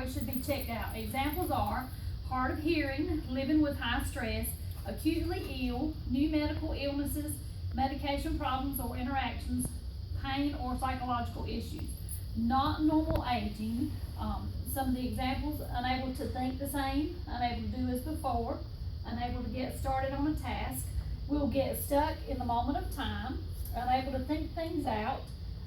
always should be checked out. Examples are hard of hearing, living with high stress, acutely ill, new medical illnesses, medication problems or interactions, pain or psychological issues. Not normal aging, some of the examples: unable to think the same, unable to do as before, unable to get started on a task, will get stuck in the moment of time, unable to think things out,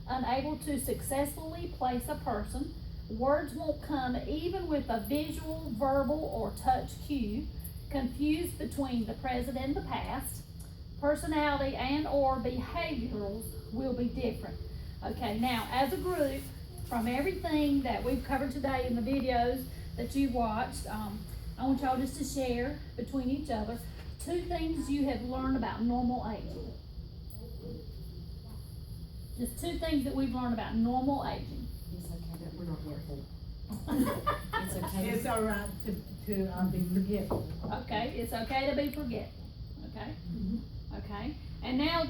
unable to successfully place a person, words won't come even with a visual, verbal, or touch cue, confused between the present and the past, personality and or behaviorals will be different. Okay, now as a group, from everything that we've covered today in the videos that you've watched, I want y'all just to share between each other 2 things you have learned about normal aging. Just 2 things that we've learned about normal aging. It's okay that we're not forgetful. It's okay. It's all right to be forgetful. Okay, it's okay to be forgetful. Okay? Mm-hmm. Okay? And now,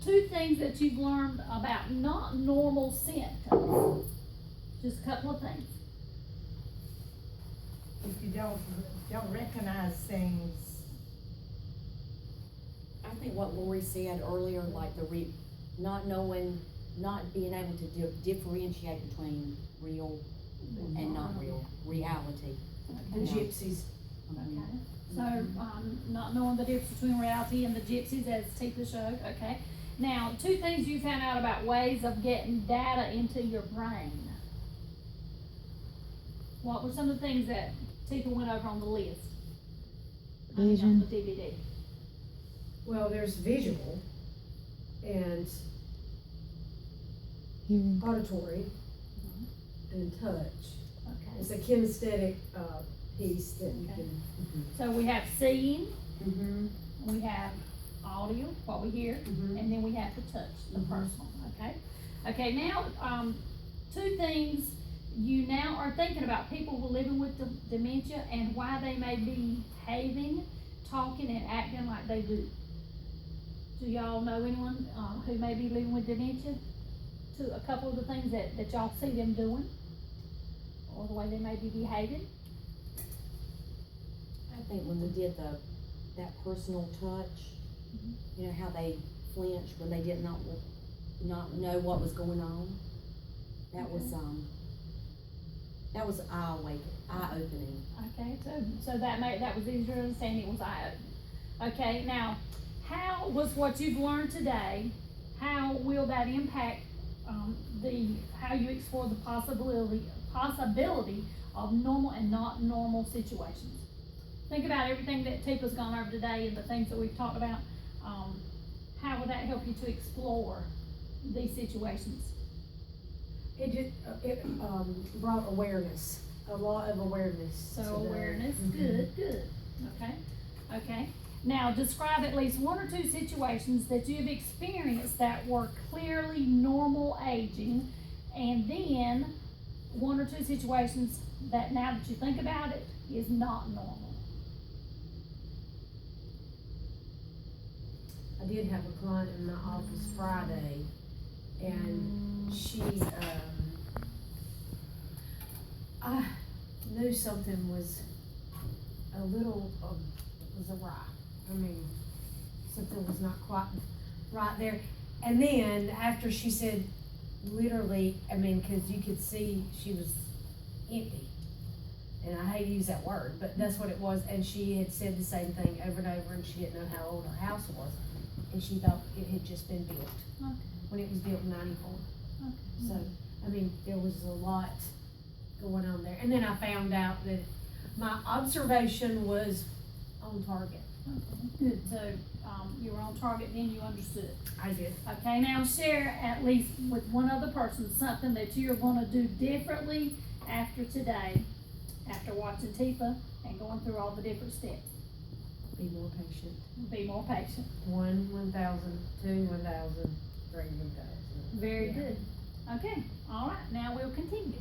2 things that you've learned about not normal symptoms. Just a couple of things. If you don't recognize things. I think what Lori said earlier, like not being able to differentiate between real and not real, reality. The gypsies. Okay, so, not knowing the difference between reality and the gypsies, as Tifa showed, okay? Now, 2 things you found out about ways of getting data into your brain. What were some of the things that Tifa went over on the list? Vision. On the DVD. Well, there's visual and Hearing. auditory and touch. Okay, It's a kinesthetic piece that you Okay. can. so we have seeing, Mm-hmm. we have audio, what we hear, Mhm. and then we have the touch, the Mhm. personal, okay? Okay, now, 2 things you now are thinking about: people who are living with dementia and why they may be behaving, talking, and acting like they do. Do y'all know anyone, who may be living with dementia? A couple of the things that y'all see them doing, or the way they may be behaving? I think when we did that personal touch, you know, how they flinched when they did not know what was going on. That was eye-opening. Okay, so that was easier to understand. It was eye-opening. Okay, now, how was what you've learned today, how will that impact how you explore the possibility of normal and not normal situations? Think about everything that Tifa's gone over today and the things that we've talked about. How would that help you to explore these situations? It brought awareness, a lot of awareness. So to the- awareness, Mhm. good, okay. Now describe at least 1 or 2 situations that you've experienced that were clearly normal aging, and then 1 or 2 situations that, now that you think about it, is not normal. I did have a client in my office Friday, and she, I knew something was a little, was awry. I mean, something was not quite right there. And then after she said, literally, I mean, cause you could see she was empty. And I hate to use that word, but that's what it was. And she had said the same thing over and over, and she didn't know how old her house was. And she thought it had just been built, Okay. when it was built in '94. Okay. So, I mean, there was a lot going on there. And then I found out that my observation was on target. Okay, good, so, you were on target, then you understood. I did. Okay, now share at least with 1 other person something that you're gonna do differently after today, after watching Tifa and going through all the different steps. Be more patient. Be more patient. 1,000, 2, 1,000, 3, 1,000. Very Yeah. good. Okay, all right, now we'll continue.